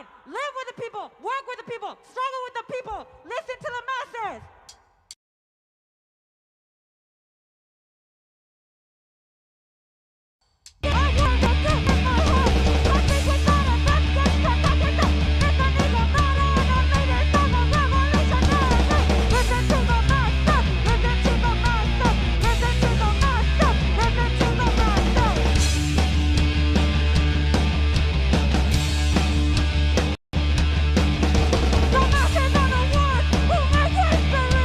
mind. Live with the people. Work with the people. Struggle with the people. Listen to the masses. The masses are the ones who make history.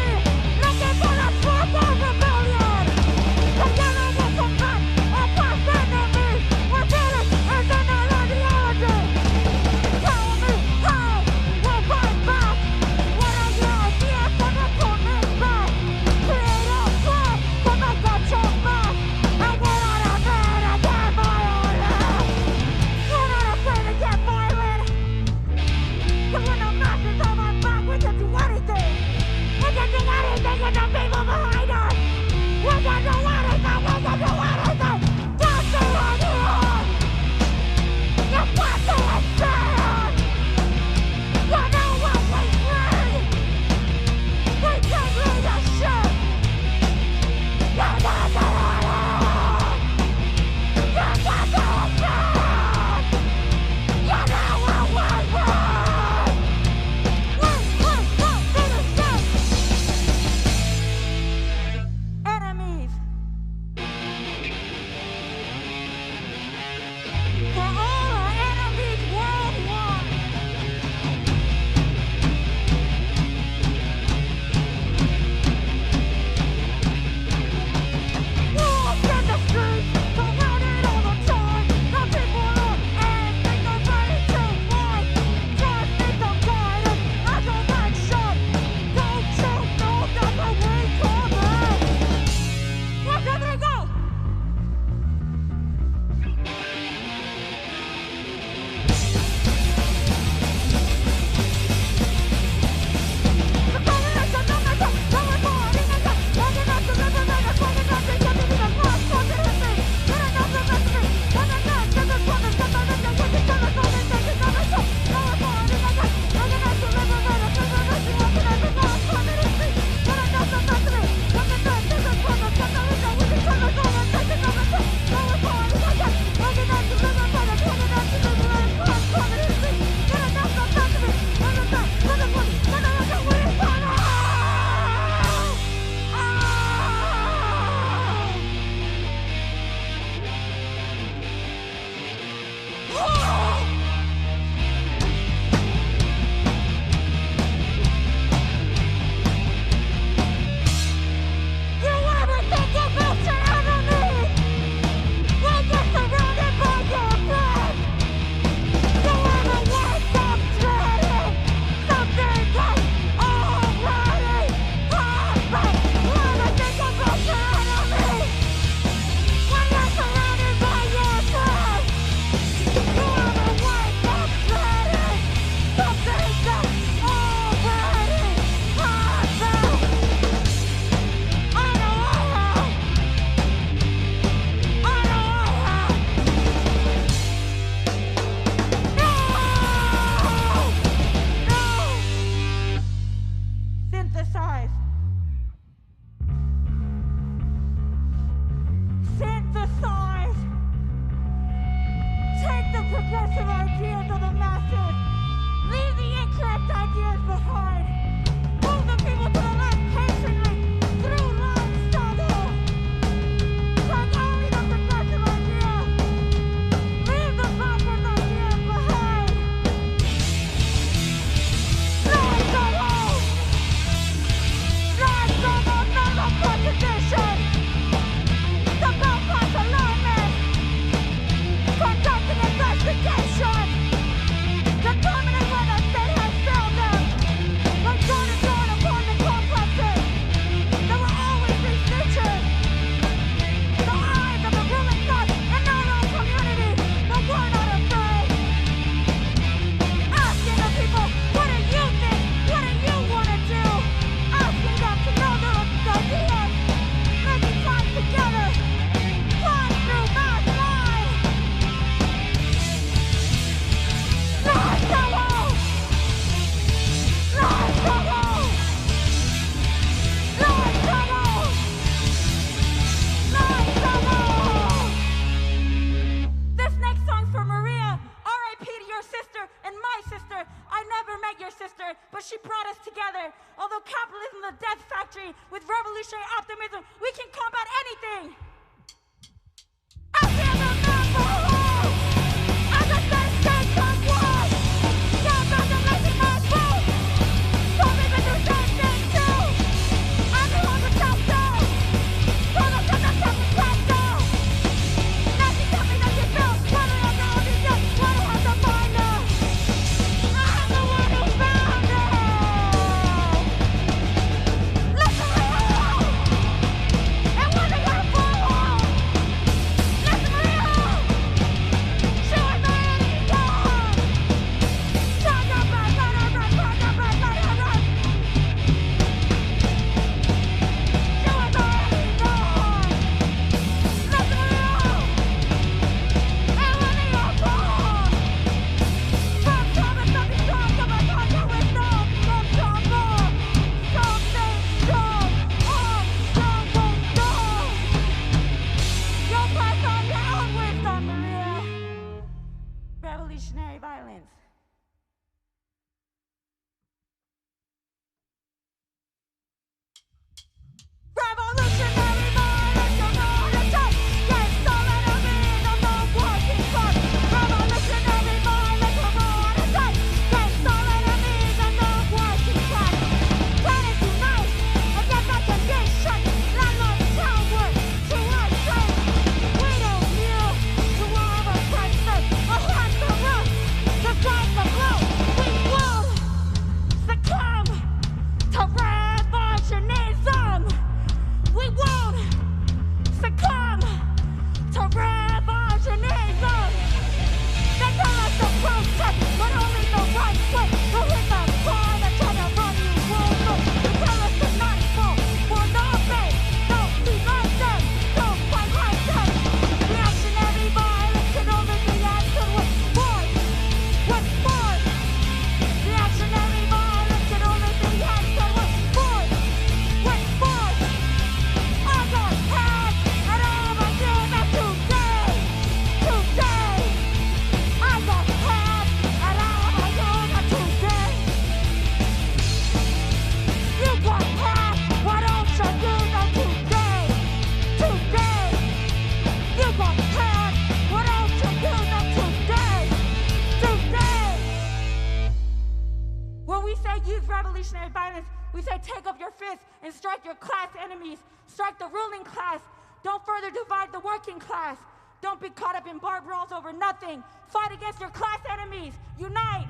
and strike your class enemies. Strike the ruling class. Don't further divide the working class. Don't be caught up in bar brawls over nothing. Fight against your class enemies. Unite.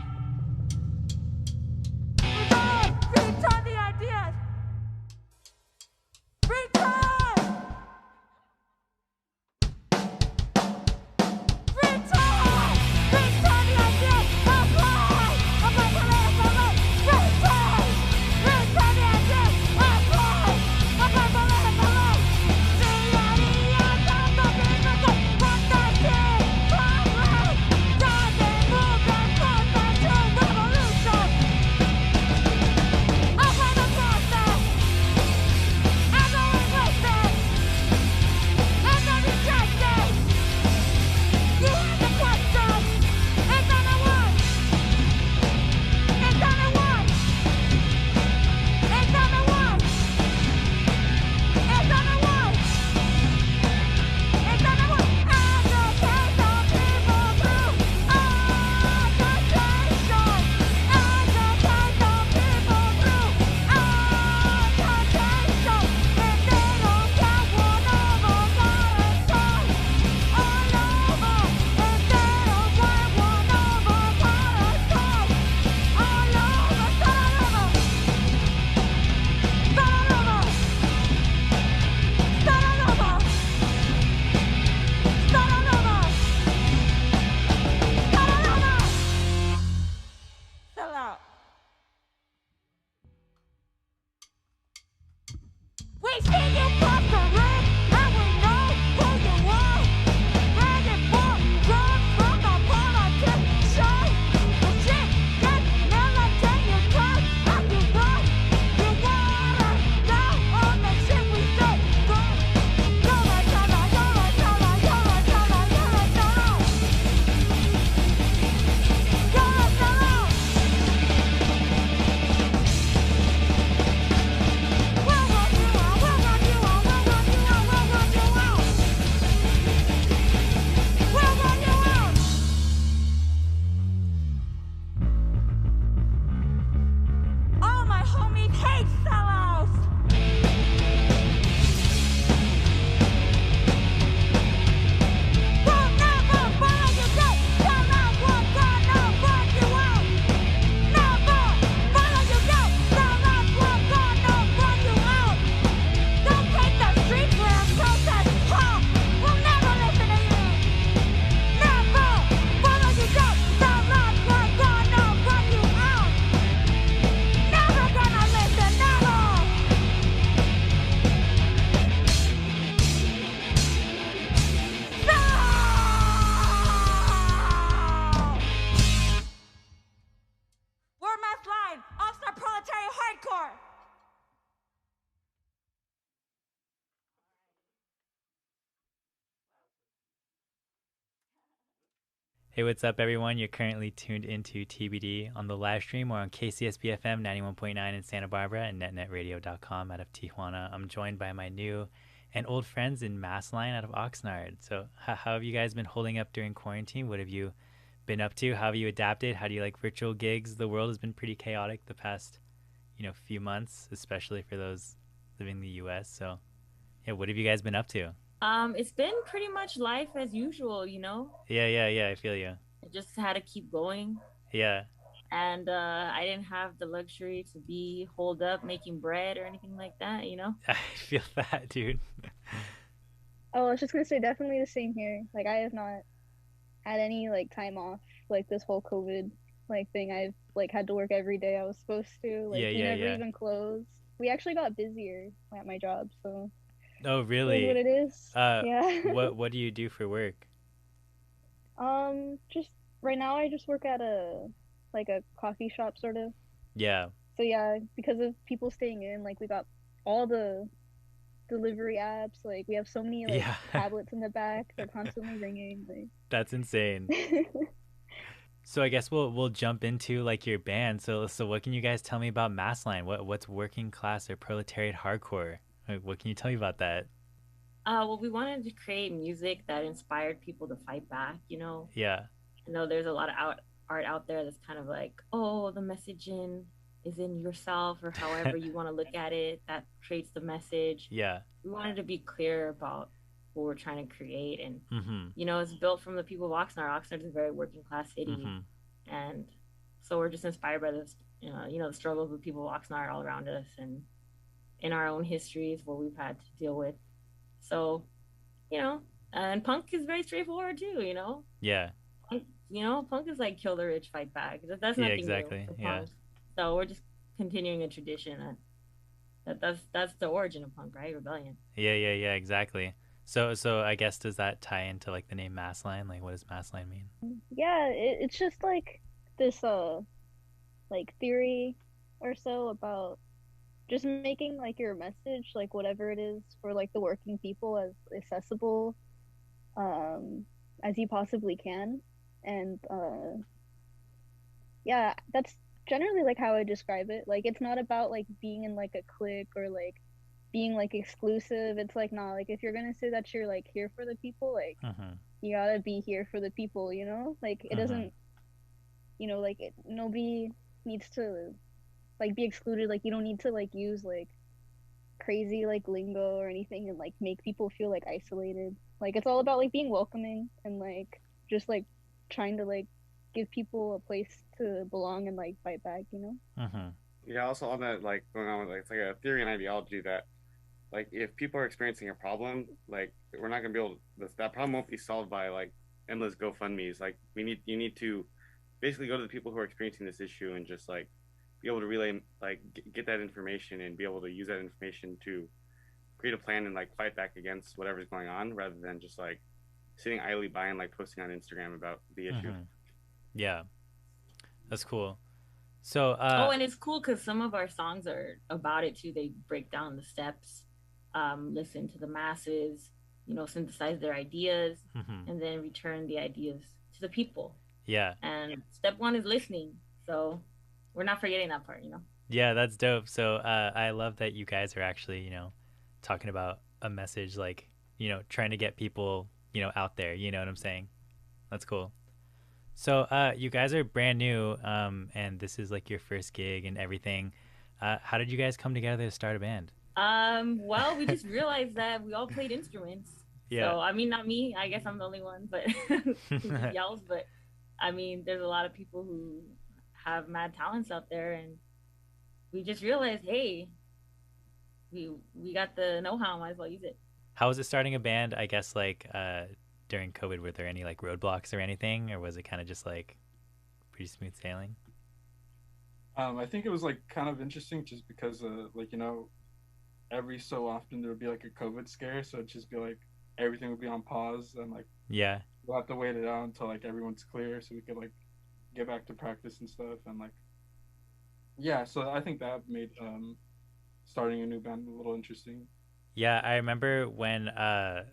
Return the ideas. Return. Oxnard Proletariat Hardcore! Hey, what's up, everyone? You're currently tuned into TBD on the live stream or on KCSB FM 91.9 in Santa Barbara and netnetradio.com out of Tijuana. I'm joined by my new and old friends in Massline out of Oxnard. So how have you guys been holding up during quarantine? What have you been up to? How have you adapted? How do you like virtual gigs? The world has been pretty chaotic the past, few months, especially for those living in the U.S. So, yeah, what have you guys been up to? It's been pretty much life as usual, Yeah, I feel you. I just had to keep going. Yeah. And I didn't have the luxury to be holed up making bread or anything like that, I feel that, dude. Oh, I was just gonna say definitely the same here. Like I have not had any time off this whole COVID thing. I've had to work every day I was supposed to. We never even closed. We actually got busier at my job, so Oh, really? It is what it is. Yeah. What do you do for work? Just right now I just work at a coffee shop sort of. Yeah. So yeah, because of people staying in, we got all the delivery apps. We have so many tablets in the back. They're constantly ringing. That's insane. So I guess we'll jump into your band. So what can you guys tell me about Massline? What's working class or proletariat hardcore? What can you tell me about that? Well, we wanted to create music that inspired people to fight back, Yeah. I know there's a lot of art out there that's kind of the messaging is in yourself, or however you want to look at it, that creates the message. Yeah. We wanted to be clear about what we're trying to create. And, Mm-hmm. you know, it's built from the people of Oxnard. Oxnard is a very working class city. Mm-hmm. And so we're just inspired by this, you know, the struggles of the people of Oxnard all around us, and in our own histories, what we've had to deal with. So, you know, and punk is very straightforward too, you know? Yeah. You know, punk is like kill the rich, fight back. That's Yeah, nothing exactly. new for Yeah. punk. So we're just continuing a tradition that's the origin of punk, right? Rebellion. Yeah, exactly. So I guess, does that tie into like the name Massline? Like, what does Massline mean? Yeah, it's just like this like theory or so about just making like your message, like whatever it is for like the working people, as accessible as you possibly can. And yeah, that's generally like how I describe it. Like, it's not about like being in like a clique or like being like exclusive. It's like, nah, like if you're gonna say that you're like here for the people, like you gotta be here for the people, you know? Like it doesn't, you know, like nobody needs to like be excluded. Like you don't need to like use like crazy like lingo or anything and like make people feel like isolated. Like it's all about like being welcoming and like just like trying to like give people a place to belong and like fight back, you know? Yeah, also on that, like going on with like, it's like a theory in ideology that like if people are experiencing a problem, like we're not gonna be able to, that problem won't be solved by like endless GoFundMe's. Like you need to basically go to the people who are experiencing this issue and just like be able to relay, like get that information and be able to use that information to create a plan and like fight back against whatever's going on, rather than just like sitting idly by and like posting on Instagram about the issue. Yeah, that's cool. So and it's cool because some of our songs are about it too. They break down the steps, listen to the masses, you know, synthesize their ideas, and then return the ideas to the people. Yeah. And step one is listening. So we're not forgetting that part, you know? Yeah, that's dope. So I love that you guys are actually, you know, talking about a message, like, you know, trying to get people, you know, out there. You know what I'm saying? That's cool. So you guys are brand new, and this is like your first gig and everything. How did you guys come together to start a band? Well, we just realized that we all played instruments. Yeah. So, I mean, not me. I guess I'm the only one, but who yells. But, I mean, there's a lot of people who have mad talents out there, and we just realized, hey, we got the know-how, might as well use it. How was it starting a band? I guess like during COVID, were there any like roadblocks or anything, or was it kind of just like pretty smooth sailing? I think it was like kind of interesting just because like, you know, every so often there would be like a COVID scare, so it'd just be like everything would be on pause, and like we'll have to wait it out until like everyone's clear so we could like get back to practice and stuff. And like so I think that made starting a new band a little interesting. Yeah, I remember when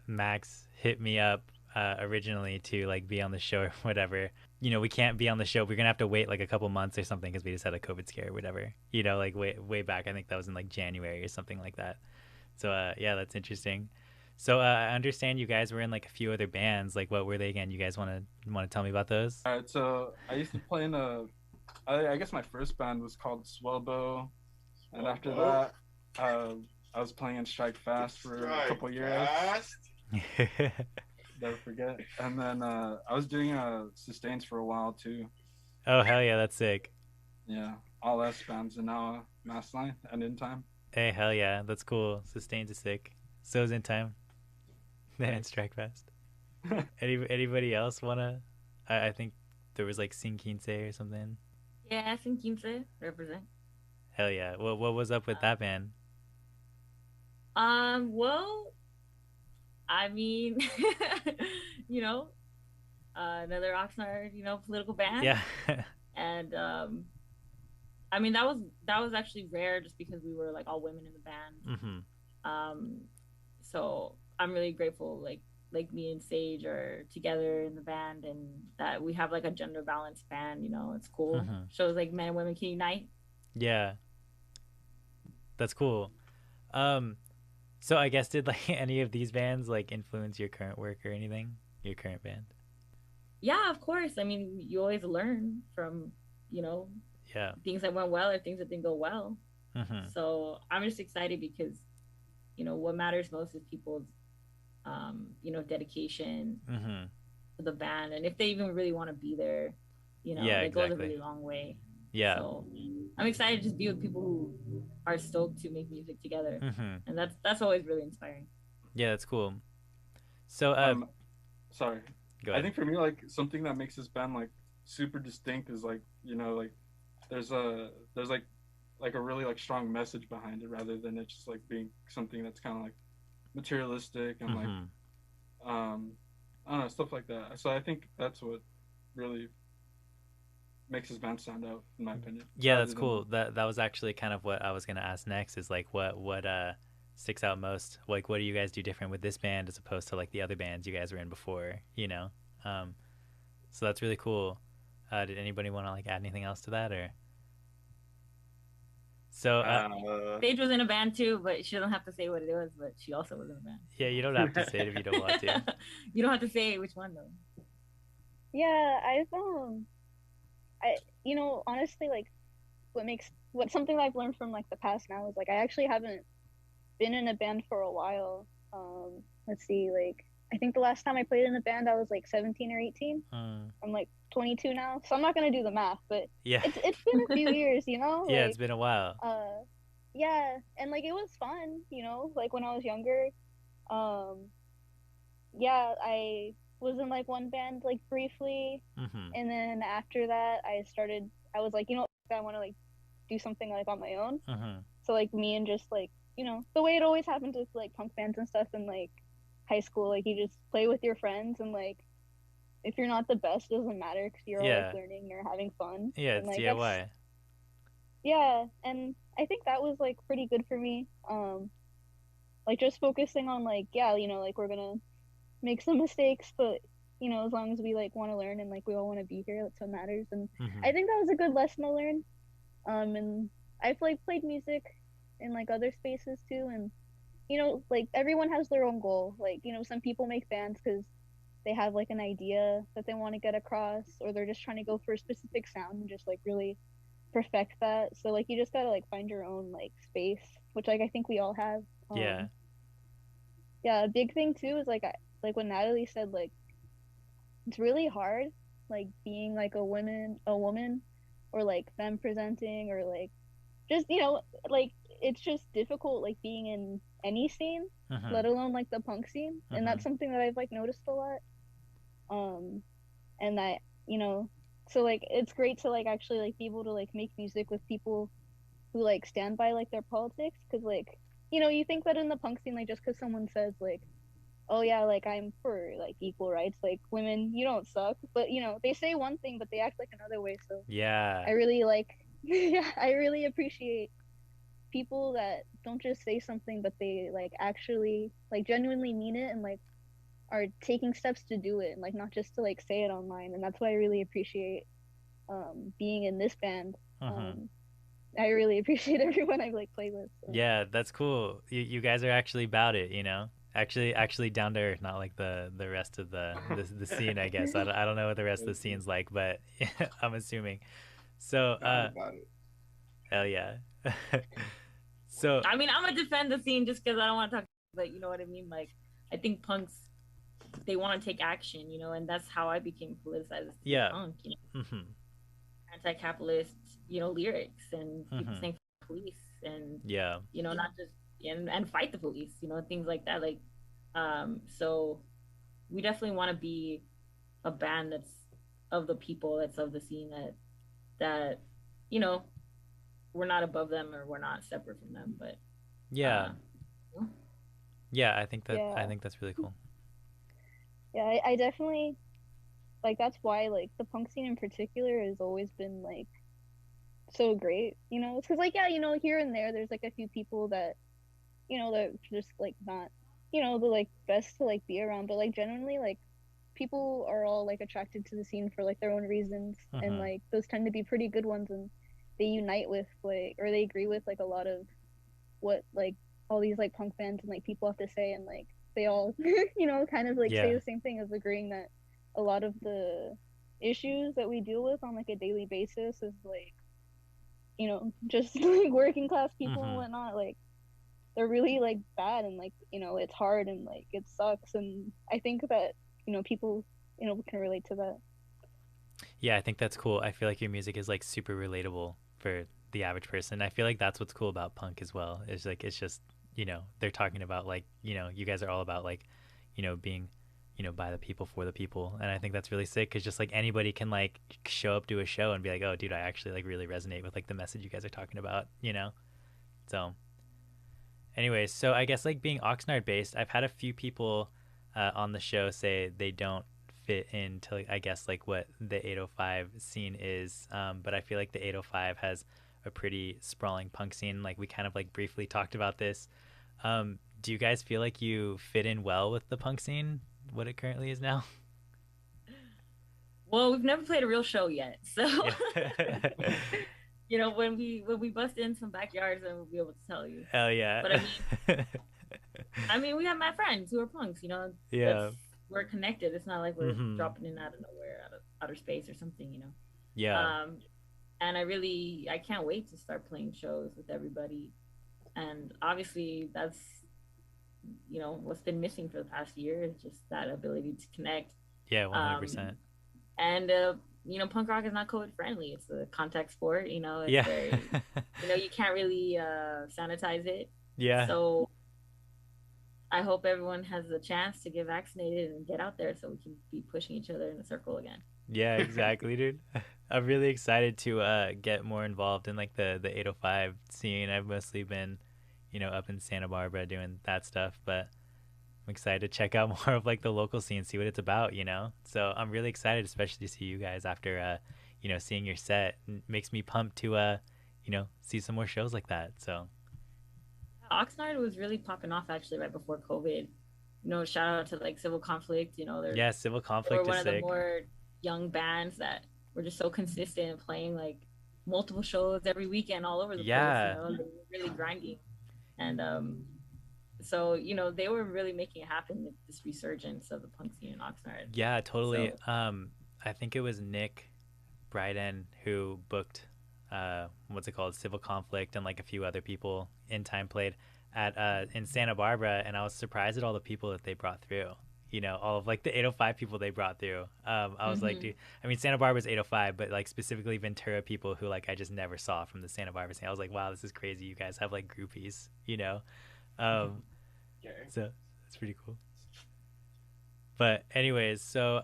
Max hit me up originally to like be on the show or whatever. You know, we can't be on the show. We're gonna have to wait like a couple months or something because we just had a COVID scare or whatever. You know, like way back. I think that was in like January or something like that. So yeah, that's interesting. So I understand you guys were in like a few other bands. Like, what were they again? You guys want to tell me about those? All right, so I used to play in I guess my first band was called Swellbow, and after that, I was playing in Strike Fast for a couple years. Never forget. And then I was doing Sustains for a while too. Oh hell yeah, that's sick. Yeah, all S bands, and now Massline and In Time. Hey, hell yeah, that's cool. Sustains is sick. So is In Time. And Strike Fast. Anybody else wanna? I think there was like Sin Quince or something. Yeah, Sin Quince represent. Hell yeah. What was up with that band? Well, I mean, you know, another Oxnard, you know, political band. Yeah. And I mean, that was actually rare just because we were like all women in the band. So I'm really grateful, like me and Sage are together in the band, and that we have like a gender balanced band. You know, it's cool. Shows like men and women can unite. Yeah, that's cool. So I guess, did like any of these bands like influence your current work or anything? Your current band? Yeah, of course. I mean, you always learn from, you know, things that went well or things that didn't go well. So I'm just excited because, you know, what matters most is people's, you know, dedication to the band, and if they even really want to be there, you know, it goes a really long way. So I'm excited to just be with people who are stoked to make music together, and that's always really inspiring. Yeah, that's cool. So sorry, I think for me, like, something that makes this band like super distinct is like, you know, like there's like a really like strong message behind it, rather than it just like being something that's kind of like materialistic and like I don't know, stuff like that. So I think that's what really makes this band stand out, in my opinion. Yeah, that's cool. That was actually kind of what I was gonna ask next, is like what sticks out most? Like, what do you guys do different with this band as opposed to like the other bands you guys were in before, you know? So that's really cool. Did anybody want to like add anything else to that, or? So Paige was in a band too, but she doesn't have to say what it was, but she also was in a band. Yeah, you don't have to say it if you don't want to. You don't have to say which one though. Yeah, you know, honestly, like something that I've learned from like the past now is like I actually haven't been in a band for a while. Let's see, like I think the last time I played in a band I was like 17 or 18. I'm like 22 now, so I'm not gonna do the math, but it's been a few years, you know. Yeah, like, it's been a while. Yeah, and like it was fun, you know, like when I was younger. Yeah, I was in like one band like briefly, and then after that I was like, you know, I want to like do something like on my own. So like me and just like, you know, the way it always happens with like punk bands and stuff in like high school, like you just play with your friends, and like if you're not the best, it doesn't matter because you're all like learning, you're having fun. Yeah, and, it's like, DIY. Yeah, and I think that was like pretty good for me. Like just focusing on like, yeah, you know, like we're gonna make some mistakes, but you know, as long as we like want to learn and like we all want to be here, that's what matters. And I think that was a good lesson to learn. And I've like played music in like other spaces too, and you know, like everyone has their own goal. Like, you know, some people make bands because they have like an idea that they want to get across, or they're just trying to go for a specific sound and just like really perfect that. So like you just gotta like find your own like space, which like I think we all have. Yeah, a big thing too is like like when Natalie said like it's really hard like being like a woman or like femme presenting, or like just, you know, like it's just difficult like being in any scene, let alone like the punk scene. And that's something that I've like noticed a lot. And that, you know, so like it's great to like actually like be able to like make music with people who like stand by like their politics, because like, you know, you think that in the punk scene, like just because someone says like, oh yeah, like I'm for like equal rights, like women, you don't suck, but you know, they say one thing but they act like another way. So I really like I really appreciate people that don't just say something but they like actually like genuinely mean it, and like are taking steps to do it, and like not just to like say it online. And that's what I really appreciate being in this band. I really appreciate everyone I've like played with. So. Yeah, that's cool. You guys are actually about it, you know. Actually down to earth, not like the rest of the scene, I guess. I don't know what the rest of the scene's like, but I'm assuming. So hell yeah. So I mean, I'm gonna defend the scene just because I don't want to talk, but you know what I mean. Like, I think punks, they want to take action, you know, and that's how I became politicized. Punk, you know, anti-capitalist, you know, lyrics, and people saying police, and you know, not just and fight the police, you know, things like that. Like, so we definitely want to be a band that's of the people, that's of the scene, that you know, we're not above them or we're not separate from them, but I think that's really cool. Yeah, I definitely like, that's why like the punk scene in particular has always been like so great, you know. It's because like, yeah, you know, here and there's like a few people that, you know, that just like not, you know, the like best to like be around, but like generally like people are all like attracted to the scene for like their own reasons, and like those tend to be pretty good ones, and they unite with like, or they agree with like a lot of what like all these like punk bands and like people have to say, and like they all you know, kind of like say the same thing, as agreeing that a lot of the issues that we deal with on like a daily basis is like you know, just like working class people and whatnot, like they're really like bad, and like, you know, it's hard and like it sucks, and I think that, you know, people, you know, can relate to that. Yeah, I think that's cool. I feel like your music is like super relatable for the average person. I feel like that's what's cool about punk as well. It's like it's just, you know, they're talking about like, you know, you guys are all about like, you know, being, you know, by the people for the people. And I think that's really sick because just like anybody can like show up to a show and be like, oh, dude, I actually like really resonate with like the message you guys are talking about, you know? So anyways, so I guess like being Oxnard based, I've had a few people on the show say they don't fit into like, I guess like what the 805 scene is, but I feel like the 805 has a pretty sprawling punk scene. Like we kind of like briefly talked about this. Do you guys feel like you fit in well with the punk scene, what it currently is now? Well, we've never played a real show yet, so Yeah. you know, when we bust in some backyards, then we'll be able to tell you. Hell yeah. But I mean, we have my friends who are punks, you know. Yeah. We're connected. It's not like we're dropping in out of nowhere, out of outer space or something, you know. Yeah. And I can't wait to start playing shows with everybody. And obviously that's, you know, what's been missing for the past year is just that ability to connect. Yeah, 100%. And you know, punk rock is not COVID friendly. It's a contact sport, you know. It's very, you know, you can't really sanitize it. Yeah. So I hope everyone has a chance to get vaccinated and get out there so we can be pushing each other in a circle again. Yeah, exactly, dude. I'm really excited to get more involved in like the 805 scene. I've mostly been, you know, up in Santa Barbara doing that stuff, but I'm excited to check out more of like the local scene, see what it's about, you know? So I'm really excited, especially to see you guys after, you know, seeing your set. It makes me pumped to, you know, see some more shows like that. So Oxnard was really popping off actually right before COVID. You know, shout out to like Civil Conflict, you know, Civil they Conflict were one is of the sick. more young bands that were just so consistent and playing like multiple shows every weekend all over the place, you know, they were really grinding. And so, you know, they were really making it happen with this resurgence of the punk scene in Oxnard. Yeah, totally. So, I think it was Nick Bryden who booked what's it called, Civil Conflict, and like a few other people in time played at in Santa Barbara, and I was surprised at all the people that they brought through. You know, all of like the 805 people they brought through. I was like, dude, I mean, Santa Barbara's 805, but like specifically Ventura people who like I just never saw from the Santa Barbara scene. I was like, wow, this is crazy. You guys have like groupies, you know? So it's pretty cool. But anyways, so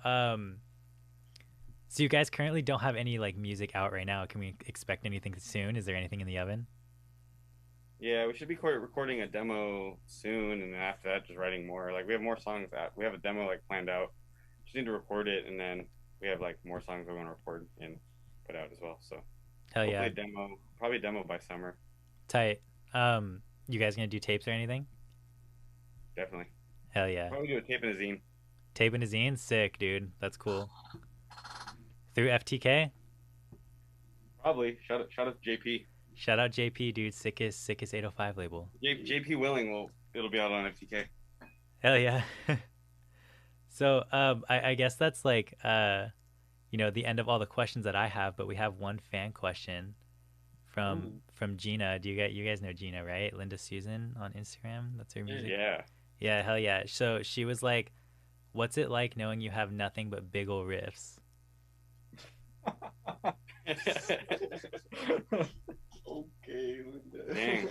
so you guys currently don't have any like music out right now. Can we expect anything soon? Is there anything in the oven? Yeah, we should be recording a demo soon, and then after that, just writing more. Like we have more songs that we have a demo like planned out. Just need to record it, and then we have like more songs we want to record and put out as well. So hell yeah, probably a demo by summer. Tight. You guys gonna do tapes or anything? Definitely. Hell yeah. Probably do a tape and a zine. Tape and a zine, sick, dude. That's cool. Through FTK? Probably. Shout out to JP. Shout out JP, dude. Sickest 805 label. JP willing, it'll be out on FTK. Hell yeah. So I guess that's like you know, the end of all the questions that I have, but we have one fan question from Gina. You guys know Gina, right? Linda Susan on Instagram. That's her music. Yeah. Yeah, hell yeah. So she was like, what's it like knowing you have nothing but big ol' riffs? Okay, Linda. Dang.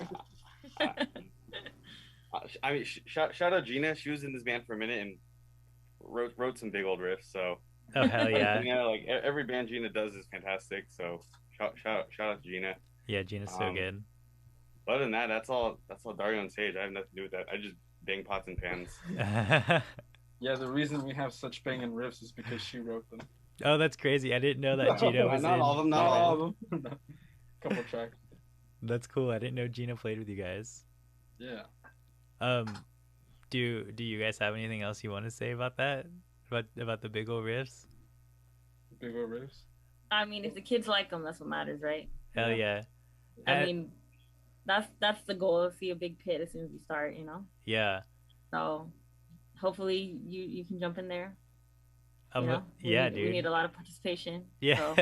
I mean, shout out Gina. She was in this band for a minute and wrote some big old riffs. So. Oh hell yeah! Yeah, like every band Gina does is fantastic. So shout out to Gina. Yeah, Gina's so good. But other than that, that's all Dario on stage. I have nothing to do with that. I just bang pots and pans. Yeah, the reason we have such banging riffs is because she wrote them. Oh, that's crazy. I didn't know that Gina was not in. All of them, not all of them. Couple tracks. That's cool. I didn't know Gina played with you guys. Yeah. Do you guys have anything else you want to say about that? About the big old riffs? Big old riffs? I mean, if the kids like them, that's what matters, right? Hell yeah. I mean, that's the goal, to see a big pit as soon as we start, you know? Yeah. So hopefully you can jump in there. Yeah, dude. We need a lot of participation. Yeah. So.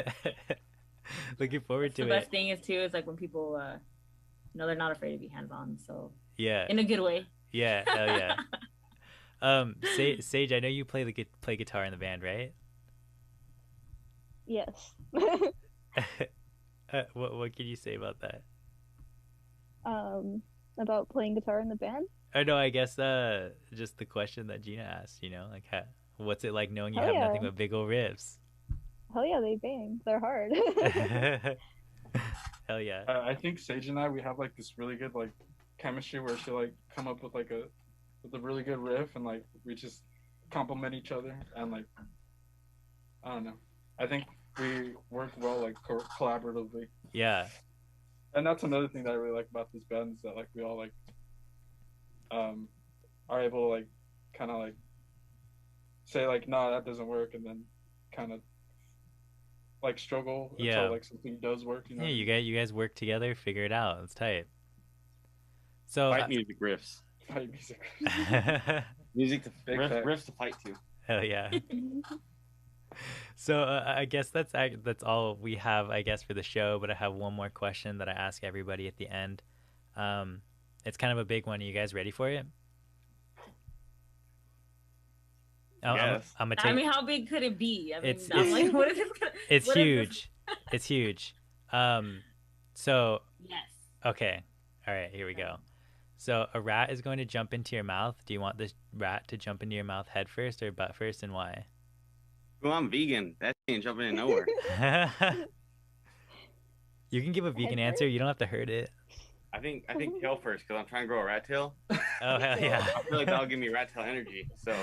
Looking forward to the it. best thing is too is like when people they're not afraid to be hands-on, so yeah, in a good way. Yeah, hell yeah. Sage, I know you play guitar in the band, right? Yes. What can you say about that? About playing guitar in the band? Oh no, I guess just the question that Gina asked, like what's it like knowing you Hell have yeah. nothing but big old riffs? Hell yeah, they bang. They're hard. Hell yeah. I think Sage and I, we have like this really good like chemistry where she like come up with like a really good riff, and like we just complement each other, and like I don't know. I think we work well like collaboratively. Yeah. And that's another thing that I really like about this band is that like we all like are able to like kind of like say like no, that doesn't work, and then kind of like struggle until like something does work. Yeah, you guys work together, figure it out. It's tight. So fight music riffs. Fight music. Music to riffs to fight to. Hell yeah. So I guess that's all we have, I guess, for the show. But I have one more question that I ask everybody at the end. It's kind of a big one. Are you guys ready for it? Yes. I mean, how big could it be? I mean, it's what is this? It's huge. It's huge. So. Yes. Okay. All right. Here we go. So a rat is going to jump into your mouth. Do you want this rat to jump into your mouth head first or butt first, and why? Well, I'm vegan. That ain't jumping in nowhere. You can give a vegan answer. You don't have to hurt it. I think tail first because I'm trying to grow a rat tail. Oh hell yeah! I feel like that'll give me rat tail energy. So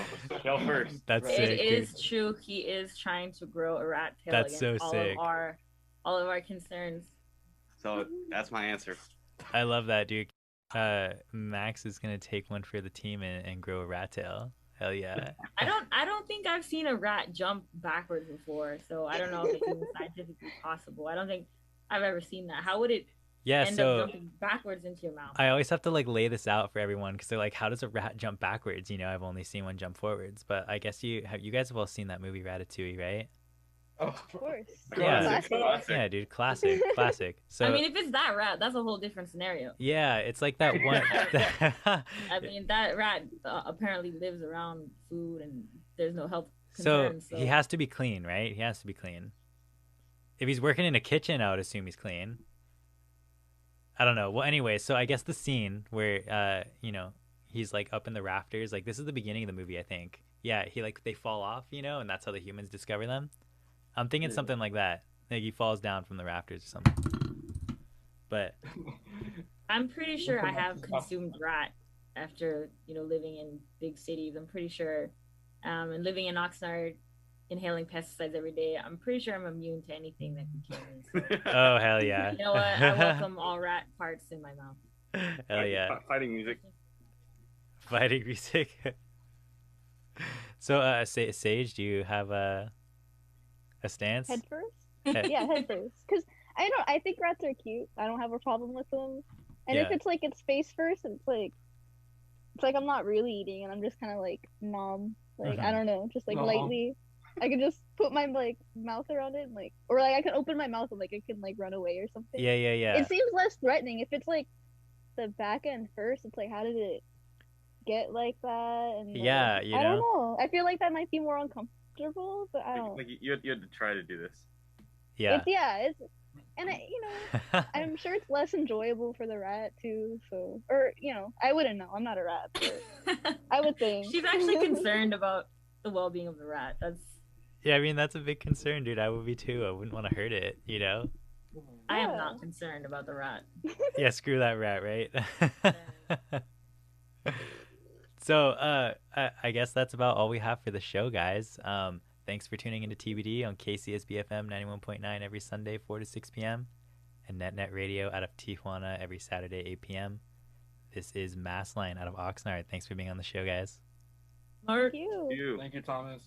tail first. That's sick. It is true. He is trying to grow a rat tail. That's so sick. All of our concerns. So that's my answer. I love that, dude. Max is gonna take one for the team and grow a rat tail. Hell yeah! I don't think I've seen a rat jump backwards before, so I don't know if it's even scientifically possible. I don't think I've ever seen that. How would it end up jumping backwards into your mouth? I always have to like lay this out for everyone because they're like, "How does a rat jump backwards?" I've only seen one jump forwards, but I guess you guys have all seen that movie Ratatouille, right? Oh, of course. Yeah, yeah, dude, classic. So I mean, if it's that rat, that's a whole different scenario. Yeah, it's like that one. I mean, that rat apparently lives around food, and there's no health concerns. So he has to be clean, right? He has to be clean. If he's working in a kitchen, I would assume he's clean. I don't know. Well, anyway, so I guess the scene where he's like up in the rafters, like this is the beginning of the movie, I think. Yeah, they fall off, and that's how the humans discover them. I'm thinking something like that. Like he falls down from the rafters or something. But I'm pretty sure I have consumed rat after, living in big cities. I'm pretty sure, and living in Oxnard, inhaling pesticides every day. I'm pretty sure I'm immune to anything that can kill me. So. Oh, hell yeah. You know what? I welcome all rat parts in my mouth. Hell yeah. Fighting music. Fighting music. So, Sage, do you have a stance? Head first? Yeah, head first. Because I think rats are cute. I don't have a problem with them. And if it's like it's face first, it's like I'm not really eating, and I'm just kind of like nom, like I don't know, just like lightly. I can just put my like mouth around it, and, like, or like I can open my mouth and like it can like run away or something. Yeah. It seems less threatening if it's like the back end first. It's like, how did it get like that? And like, yeah, I don't know. I feel like that might be more uncomfortable, but I don't. Like you had to try to do this. Yeah. And I'm sure it's less enjoyable for the rat too. So, or I wouldn't know. I'm not a rat, but I would think. She's actually concerned about the well-being of the rat. Yeah, I mean that's a big concern, dude. I would be too. I wouldn't want to hurt it, I am not concerned about the rat. Yeah, screw that rat, right? So, I guess that's about all we have for the show, guys. Thanks for tuning into TBD on KCSB FM 91.9 every Sunday, 4 to 6 p.m. and NetNet Radio out of Tijuana every Saturday, 8 p.m. This is Massline out of Oxnard. Thanks for being on the show, guys. Mark. Thank you. Thank you, Thomas.